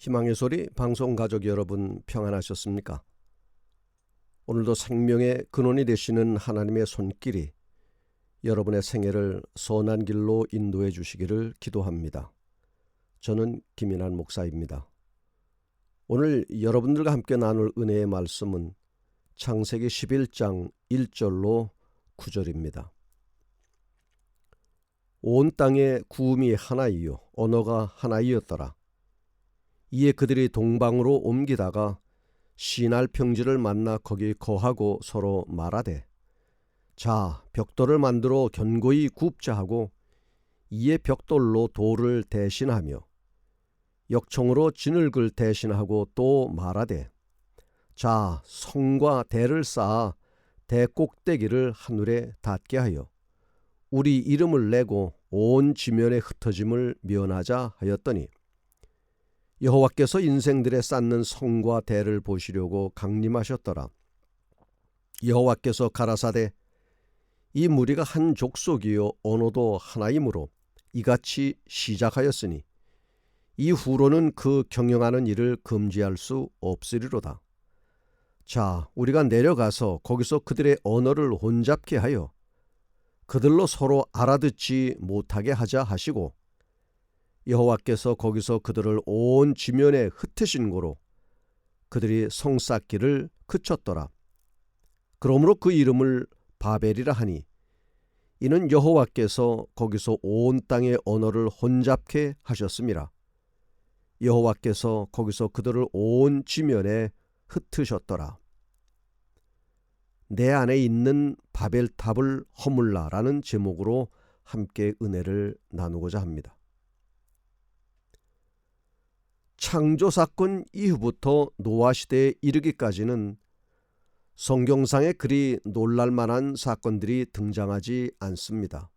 희망의 소리 방송 가족 여러분 평안하셨습니까? 오늘도 생명의 근원이 되시는 하나님의 손길이 여러분의 생애를 선한 길로 인도해 주시기를 기도합니다. 저는 김인환 목사입니다. 오늘 여러분들과 함께 나눌 은혜의 말씀은 창세기 11장 1절로 9절입니다. 온 땅에 구음이 하나이요 언어가 하나이었더라. 이에 그들이 동방으로 옮기다가 시날 평지를 만나 거기 거하고 서로 말하되, 자, 벽돌을 만들어 견고히 굽자 하고 이에 벽돌로 돌을 대신하며 역청으로 진흙을 대신하고 또 말하되, 자, 성과 대를 쌓아 대 꼭대기를 하늘에 닿게 하여 우리 이름을 내고 온 지면에 흩어짐을 면하자 하였더니, 여호와께서 인생들에 쌓는 성과 대를 보시려고 강림하셨더라. 여호와께서 가라사대, 이 무리가 한 족속이요 언어도 하나이므로 이같이 시작하였으니 이후로는 그 경영하는 일을 금지할 수 없으리로다. 자, 우리가 내려가서 거기서 그들의 언어를 혼잡케 하여 그들로 서로 알아듣지 못하게 하자 하시고, 여호와께서 거기서 그들을 온 지면에 흩으신 고로 그들이 성 쌓기를 그쳤더라. 그러므로 그 이름을 바벨이라 하니, 이는 여호와께서 거기서 온 땅의 언어를 혼잡케 하셨음이라. 여호와께서 거기서 그들을 온 지면에 흩으셨더라. 내 안에 있는 바벨탑을 허물라라는 제목으로 함께 은혜를 나누고자 합니다. 창조사건 이후부터 노아 시대에 이르기까지는 성경상에 그리 놀랄만한 사건들이 등장하지 않습니다.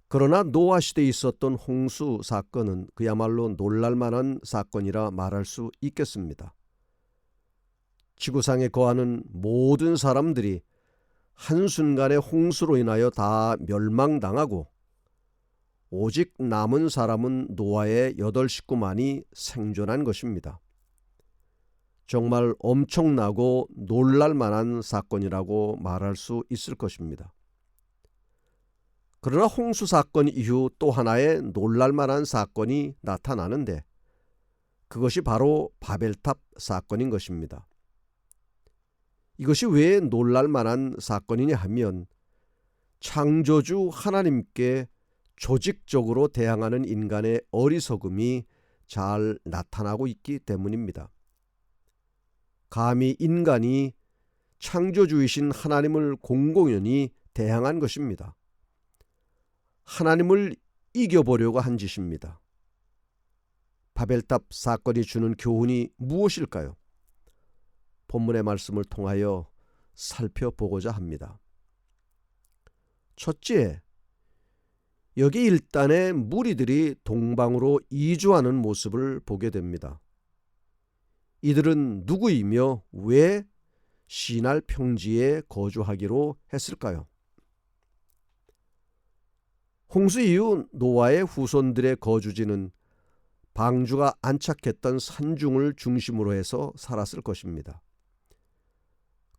그러나 노아 시대에 있었던 홍수 사건은 그야말로 놀랄만한 사건이라 말할 수 있겠습니다. 지구상에 거하는 모든 사람들이 한순간에 홍수로 인하여 다 멸망당하고 오직 남은 사람은 노아의 8식구만이 생존한 것입니다. 정말 엄청나고 놀랄만한 사건이라고 말할 수 있을 것입니다. 그러나 홍수 사건 이후 또 하나의 놀랄만한 사건이 나타나는데, 그것이 바로 바벨탑 사건인 것입니다. 이것이 왜 놀랄만한 사건이냐 하면, 창조주 하나님께 조직적으로 대항하는 인간의 어리석음이 잘 나타나고 있기 때문입니다. 감히 인간이 창조주이신 하나님을 공공연히 대항한 것입니다. 하나님을 이겨보려고 한 짓입니다. 바벨탑 사건이 주는 교훈이 무엇일까요? 본문의 말씀을 통하여 살펴보고자 합니다. 첫째, 여기 일단의 무리들이 동방으로 이주하는 모습을 보게 됩니다. 이들은 누구이며 왜 시날 평지에 거주하기로 했을까요? 홍수 이후 노아의 후손들의 거주지는 방주가 안착했던 산중을 중심으로 해서 살았을 것입니다.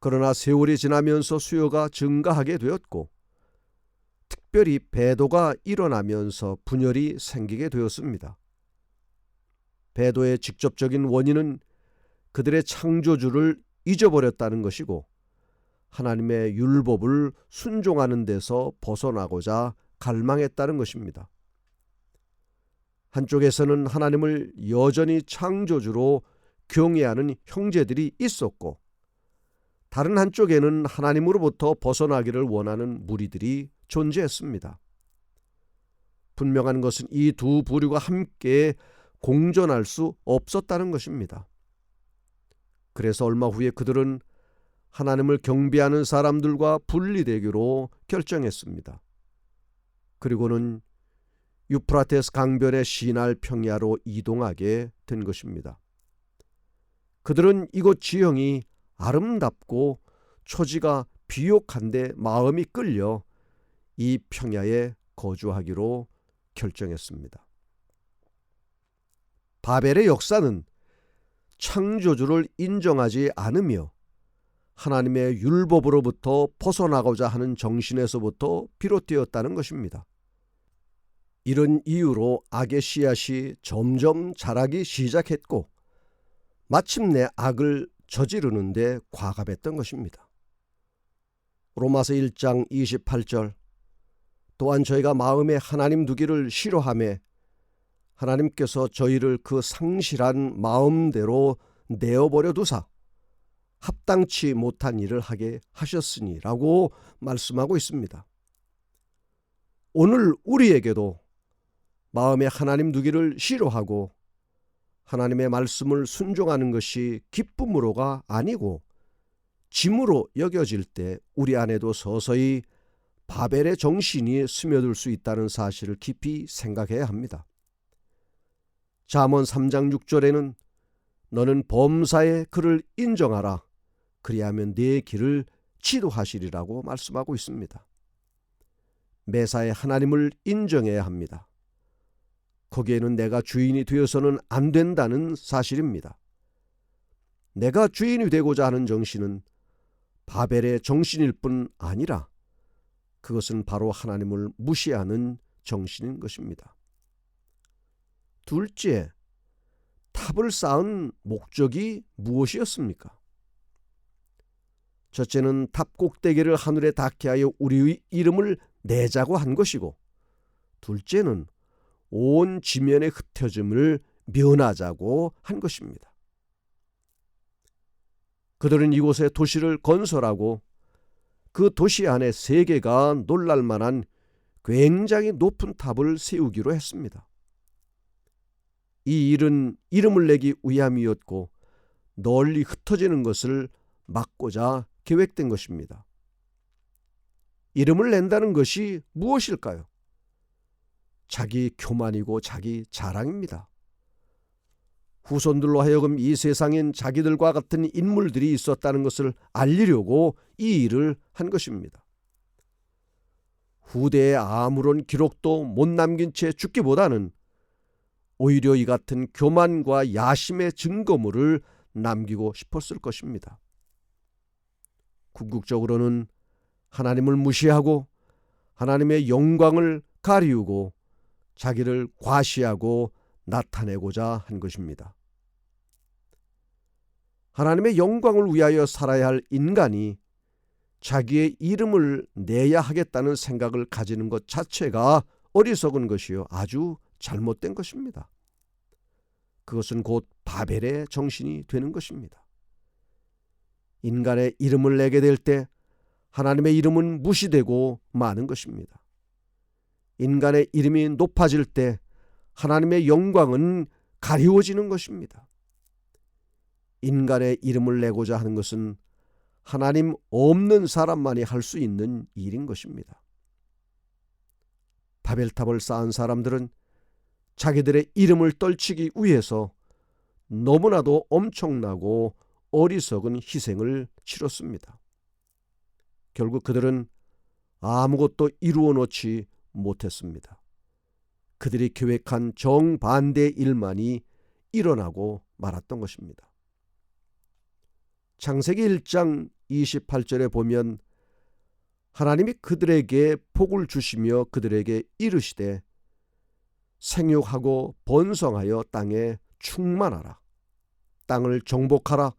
그러나 세월이 지나면서 수요가 증가하게 되었고, 특별히 배도가 일어나면서 분열이 생기게 되었습니다. 배도의 직접적인 원인은 그들의 창조주를 잊어버렸다는 것이고, 하나님의 율법을 순종하는 데서 벗어나고자 갈망했다는 것입니다. 한쪽에서는 하나님을 여전히 창조주로 경외하는 형제들이 있었고, 다른 한쪽에는 하나님으로부터 벗어나기를 원하는 무리들이 존재했습니다. 분명한 것은 이 두 부류가 함께 공존할 수 없었다는 것입니다. 그래서 얼마 후에 그들은 하나님을 경배하는 사람들과 분리되기로 결정했습니다. 그리고는 유프라테스 강변의 시날 평야로 이동하게 된 것입니다. 그들은 이곳 지형이 아름답고 초지가 비옥한데 마음이 끌려 이 평야에 거주하기로 결정했습니다. 바벨의 역사는 창조주를 인정하지 않으며 하나님의 율법으로부터 벗어나고자 하는 정신에서부터 비롯되었다는 것입니다. 이런 이유로 악의 씨앗이 점점 자라기 시작했고 마침내 악을 저지르는데 과감했던 것입니다. 로마서 1장 28절 또한 저희가 마음에 하나님 두기를 싫어하며 하나님께서 저희를 그 상실한 마음대로 내어버려 두사 합당치 못한 일을 하게 하셨으니 라고 말씀하고 있습니다. 오늘 우리에게도 마음에 하나님 두기를 싫어하고 하나님의 말씀을 순종하는 것이 기쁨으로가 아니고 짐으로 여겨질 때 우리 안에도 서서히 바벨의 정신이 스며들 수 있다는 사실을 깊이 생각해야 합니다. 잠언 3장 6절에는 너는 범사에 그를 인정하라. 그리하면 네 길을 지도하시리라고 말씀하고 있습니다. 매사에 하나님을 인정해야 합니다. 거기에는 내가 주인이 되어서는 안 된다는 사실입니다. 내가 주인이 되고자 하는 정신은 바벨의 정신일 뿐 아니라 그것은 바로 하나님을 무시하는 정신인 것입니다. 둘째, 탑을 쌓은 목적이 무엇이었습니까? 첫째는 탑 꼭대기를 하늘에 닿게 하여 우리의 이름을 내자고 한 것이고, 둘째는 온 지면의 흩어짐을 면하자고 한 것입니다. 그들은 이곳에 도시를 건설하고 그 도시 안에 세계가 놀랄 만한 굉장히 높은 탑을 세우기로 했습니다. 이 일은 이름을 내기 위함이었고 널리 흩어지는 것을 막고자 계획된 것입니다. 이름을 낸다는 것이 무엇일까요? 자기 교만이고 자기 자랑입니다. 후손들로 하여금 이 세상엔 자기들과 같은 인물들이 있었다는 것을 알리려고 이 일을 한 것입니다. 후대에 아무런 기록도 못 남긴 채 죽기보다는 오히려 이 같은 교만과 야심의 증거물을 남기고 싶었을 것입니다. 궁극적으로는 하나님을 무시하고 하나님의 영광을 가리우고 자기를 과시하고 나타내고자 한 것입니다. 하나님의 영광을 위하여 살아야 할 인간이 자기의 이름을 내야 하겠다는 생각을 가지는 것 자체가 어리석은 것이요 아주 잘못된 것입니다. 그것은 곧 바벨의 정신이 되는 것입니다. 인간의 이름을 내게 될 때 하나님의 이름은 무시되고 마는 것입니다. 인간의 이름이 높아질 때 하나님의 영광은 가리워지는 것입니다. 인간의 이름을 내고자 하는 것은 하나님 없는 사람만이 할 수 있는 일인 것입니다. 바벨탑을 쌓은 사람들은 자기들의 이름을 떨치기 위해서 너무나도 엄청나고 어리석은 희생을 치렀습니다. 결국 그들은 아무것도 이루어 놓지 못했습니다. 그들이 계획한 정반대의 일만이 일어나고 말았던 것입니다. 창세기 1장 28절에 보면 하나님이 그들에게 복을 주시며 그들에게 이르시되 생육하고 번성하여 땅에 충만하라. 땅을 정복하라.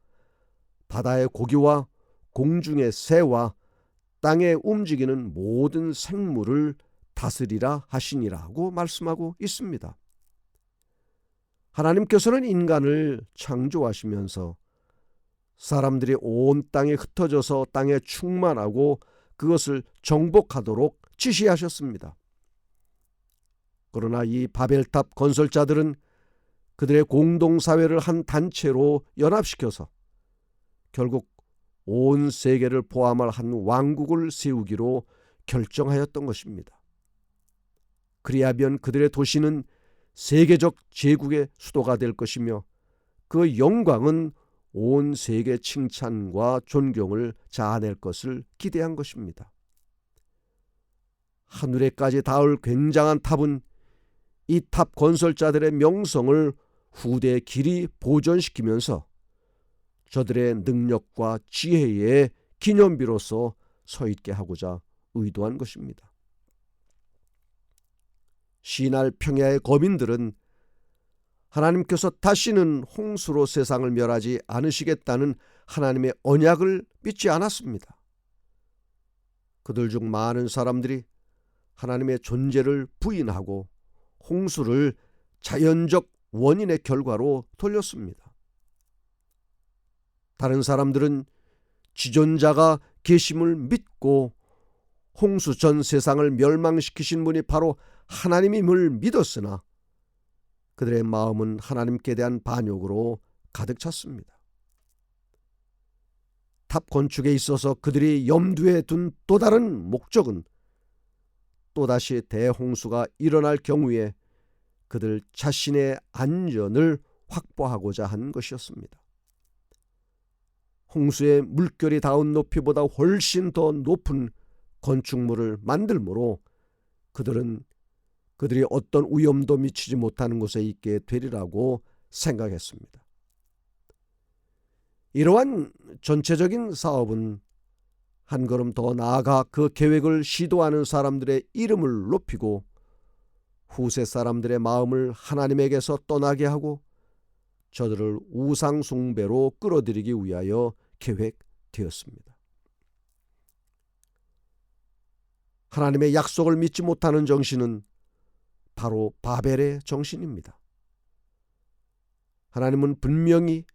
바다의 고기와 공중의 새와 땅에 움직이는 모든 생물을 다스리라 하시니라고 말씀하고 있습니다. 하나님께서는 인간을 창조하시면서 사람들이 온 땅에 흩어져서 땅에 충만하고 그것을 정복하도록 지시하셨습니다. 그러나 이 바벨탑 건설자들은 그들의 공동사회를 한 단체로 연합시켜서 결국 온 세계를 포함할 한 왕국을 세우기로 결정하였던 것입니다. 그리하면 그들의 도시는 세계적 제국의 수도가 될 것이며 그 영광은 온 세계 칭찬과 존경을 자아낼 것을 기대한 것입니다. 하늘에까지 닿을 굉장한 탑은 이 탑 건설자들의 명성을 후대의 길이 보존시키면서 저들의 능력과 지혜의 기념비로서 서 있게 하고자 의도한 것입니다. 시날 평야의 거민들은 하나님께서 다시는 홍수로 세상을 멸하지 않으시겠다는 하나님의 언약을 믿지 않았습니다. 그들 중 많은 사람들이 하나님의 존재를 부인하고 홍수를 자연적 원인의 결과로 돌렸습니다. 다른 사람들은 지존자가 계심을 믿고 홍수 전 세상을 멸망시키신 분이 바로 하나님임을 믿었으나 그들의 마음은 하나님께 대한 반역으로 가득 찼습니다. 탑 건축에 있어서 그들이 염두에 둔 또 다른 목적은 또다시 대홍수가 일어날 경우에 그들 자신의 안전을 확보하고자 한 것이었습니다. 홍수의 물결이 닿은 높이보다 훨씬 더 높은 건축물을 만들므로 그들은 그들이 어떤 위험도 미치지 못하는 곳에 있게 되리라고 생각했습니다. 이러한 전체적인 사업은 한 걸음 더 나아가 그 계획을 시도하는 사람들의 이름을 높이고 후세 사람들의 마음을 하나님에게서 떠나게 하고 저들을 우상 숭배로 끌어들이기 위하여 계획되었습니다. 하나님의 약속을 믿지 못하는 정신은 바로 바벨의 정신입니다. 하나님은 분명히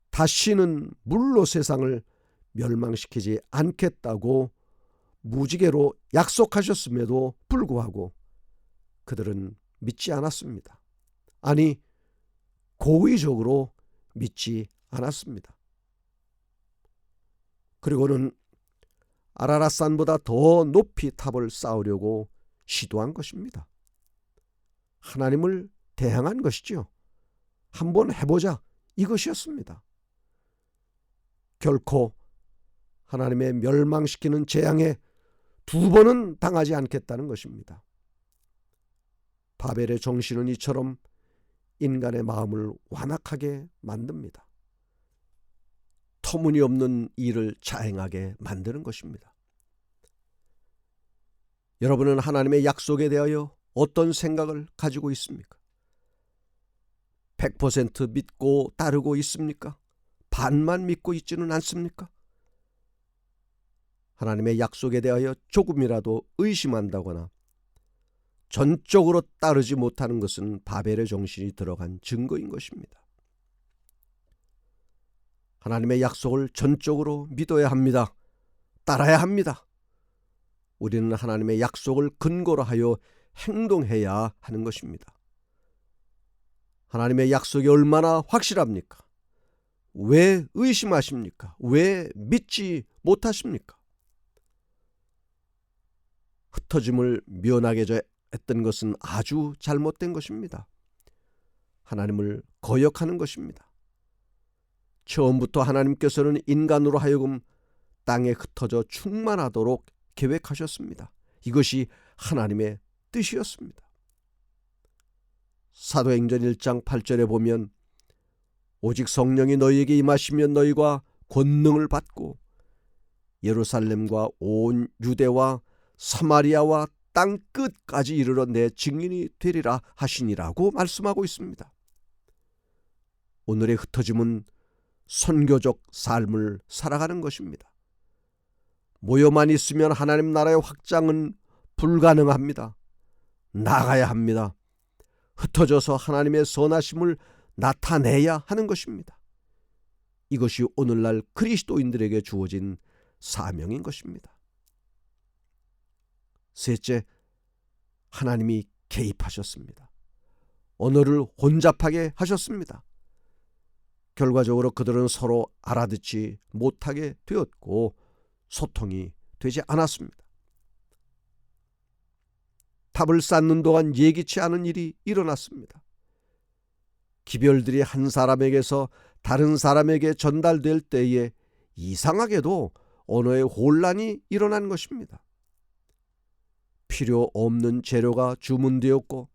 다시는 물로 세상을 멸망시키지 않겠다고 무지개로 약속하셨음에도 불구하고 그들은 믿지 않았습니다. 아니, 고의적으로 믿지 않았습니다. 그리고는 아라랏산보다 더 높이 탑을 쌓으려고 시도한 것입니다. 하나님을 대항한 것이지요. 한번 해보자, 이것이었습니다. 결코 하나님의 멸망시키는 재앙에 두 번은 당하지 않겠다는 것입니다. 바벨의 정신은 이처럼 인간의 마음을 완악하게 만듭니다. 터무니없는 일을 자행하게 만드는 것입니다. 여러분은 하나님의 약속에 대하여 어떤 생각을 가지고 있습니까? 100% 믿고 따르고 있습니까? 반만 믿고 있지는 않습니까? 하나님의 약속에 대하여 조금이라도 의심한다거나 전적으로 따르지 못하는 것은 바벨의 정신이 들어간 증거인 것입니다. 하나님의 약속을 전적으로 믿어야 합니다. 따라야 합니다. 우리는 하나님의 약속을 근거로 하여 행동해야 하는 것입니다. 하나님의 약속이 얼마나 확실합니까? 왜 의심하십니까? 왜 믿지 못하십니까? 흩어짐을 면하게 했던 것은 아주 잘못된 것입니다. 하나님을 거역하는 것입니다. 처음부터 하나님께서는 인간으로 하여금 땅에 흩어져 충만하도록 계획하셨습니다. 이것이 하나님의 뜻이었습니다. 사도행전 1장 8절에 보면 오직 성령이 너희에게 임하시면 너희가 권능을 받고 예루살렘과 온 유대와 사마리아와 땅 끝까지 이르러 내 증인이 되리라 하시니라고 말씀하고 있습니다. 오늘의 흩어짐은 선교적 삶을 살아가는 것입니다. 모여만 있으면 하나님 나라의 확장은 불가능합니다. 나가야 합니다. 흩어져서 하나님의 선하심을 나타내야 하는 것입니다. 이것이 오늘날 그리스도인들에게 주어진 사명인 것입니다. 셋째, 하나님이 개입하셨습니다. 언어를 혼잡하게 하셨습니다. 결과적으로 그들은 서로 알아듣지 못하게 되었고 소통이 되지 않았습니다. 탑을 쌓는 동안 예기치 않은 일이 일어났습니다. 기별들이 한 사람에게서 다른 사람에게 전달될 때에 이상하게도 언어의 혼란이 일어난 것입니다. 필요 없는 재료가 주문되었고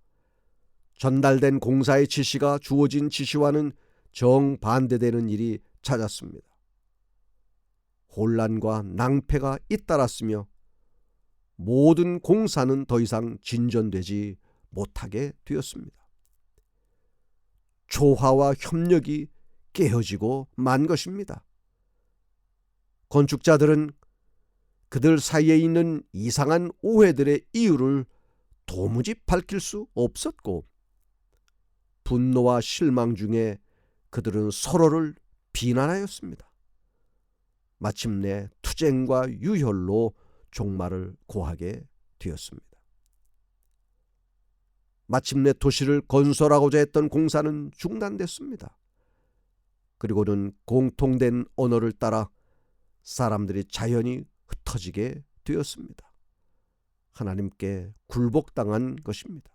전달된 공사의 지시가 주어진 지시와는 정반대되는 일이 잦았습니다. 혼란과 낭패가 잇따랐으며 모든 공사는 더 이상 진전되지 못하게 되었습니다. 조화와 협력이 깨어지고 만 것입니다. 건축자들은 그들 사이에 있는 이상한 오해들의 이유를 도무지 밝힐 수 없었고, 분노와 실망 중에 그들은 서로를 비난하였습니다. 마침내 투쟁과 유혈로 종말을 고하게 되었습니다. 마침내 도시를 건설하고자 했던 공사는 중단됐습니다. 그리고는 공통된 언어를 따라 사람들이 자연히 흩어지게 되었습니다. 하나님께 굴복당한 것입니다.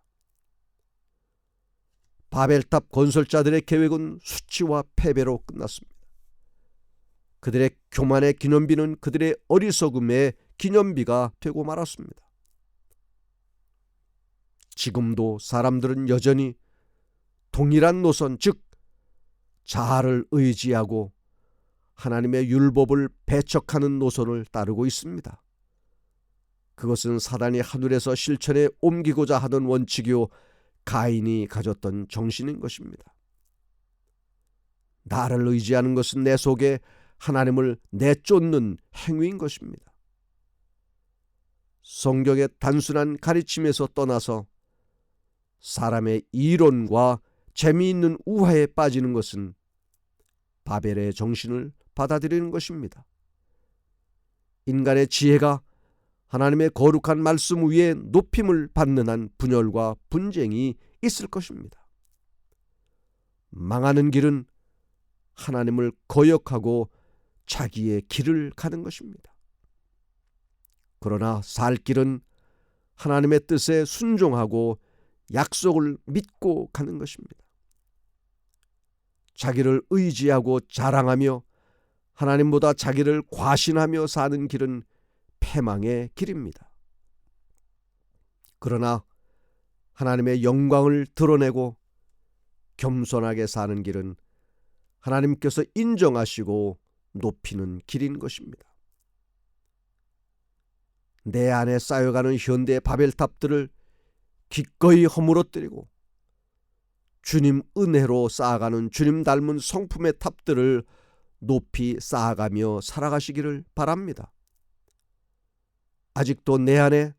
바벨탑 건설자들의 계획은 수치와 패배로 끝났습니다. 그들의 교만의 기념비는 그들의 어리석음의 기념비가 되고 말았습니다. 지금도 사람들은 여전히 동일한 노선, 즉 자아를 의지하고 하나님의 율법을 배척하는 노선을 따르고 있습니다. 그것은 사단이 하늘에서 실천에 옮기고자 하던 원칙이요, 가인이 가졌던 정신인 것입니다. 나를 의지하는 것은 내 속에 하나님을 내쫓는 행위인 것입니다. 성경의 단순한 가르침에서 떠나서 사람의 이론과 재미있는 우화에 빠지는 것은 바벨의 정신을 받아들이는 것입니다. 인간의 지혜가 하나님의 거룩한 말씀 위에 높임을 받는 한 분열과 분쟁이 있을 것입니다. 망하는 길은 하나님을 거역하고 자기의 길을 가는 것입니다. 그러나 살 길은 하나님의 뜻에 순종하고 약속을 믿고 가는 것입니다. 자기를 의지하고 자랑하며 하나님보다 자기를 과신하며 사는 길은 패망의 길입니다. 그러나 하나님의 영광을 드러내고 겸손하게 사는 길은 하나님께서 인정하시고 높이는 길인 것입니다. 내 안에 쌓여가는 현대의 바벨탑들을 기꺼이 허물어뜨리고 주님 은혜로 쌓아가는 주님 닮은 성품의 탑들을 높이 쌓아가며 살아가시기를 바랍니다. 아직도 내 안에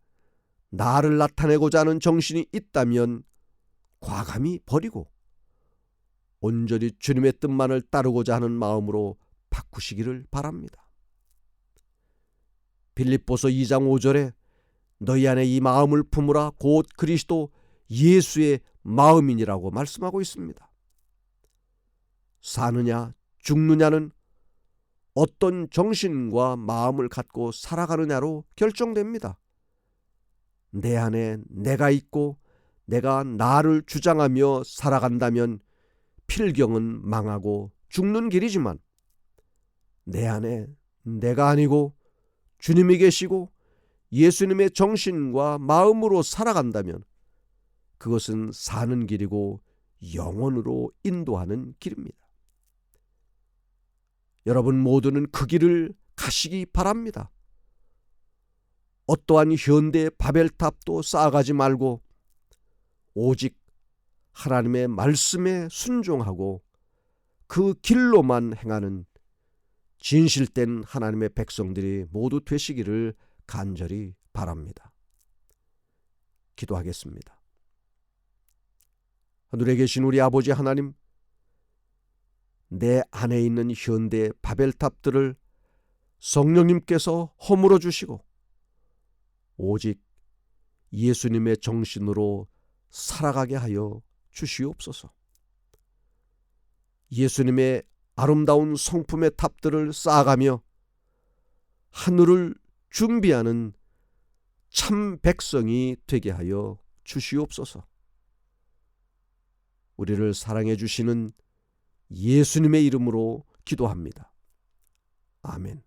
나를 나타내고자 하는 정신이 있다면 과감히 버리고 온전히 주님의 뜻만을 따르고자 하는 마음으로 바꾸시기를 바랍니다. 빌립보서 2장 5절에 너희 안에 이 마음을 품으라 곧 그리스도 예수의 마음이니라고 말씀하고 있습니다. 사느냐 죽느냐는 어떤 정신과 마음을 갖고 살아가느냐로 결정됩니다. 내 안에 내가 있고 내가 나를 주장하며 살아간다면 필경은 망하고 죽는 길이지만, 내 안에 내가 아니고 주님이 계시고 예수님의 정신과 마음으로 살아간다면 그것은 사는 길이고 영원으로 인도하는 길입니다. 여러분 모두는 그 길을 가시기 바랍니다. 어떠한 현대 바벨탑도 쌓아가지 말고 오직 하나님의 말씀에 순종하고 그 길로만 행하는 진실된 하나님의 백성들이 모두 되시기를 간절히 바랍니다. 기도하겠습니다. 하늘에 계신 우리 아버지 하나님, 내 안에 있는 현대 바벨탑들을 성령님께서 허물어 주시고 오직 예수님의 정신으로 살아가게 하여 주시옵소서. 예수님의 아름다운 성품의 탑들을 쌓아가며 하늘을 준비하는 참 백성이 되게 하여 주시옵소서. 우리를 사랑해 주시는 예수님의 이름으로 기도합니다. 아멘.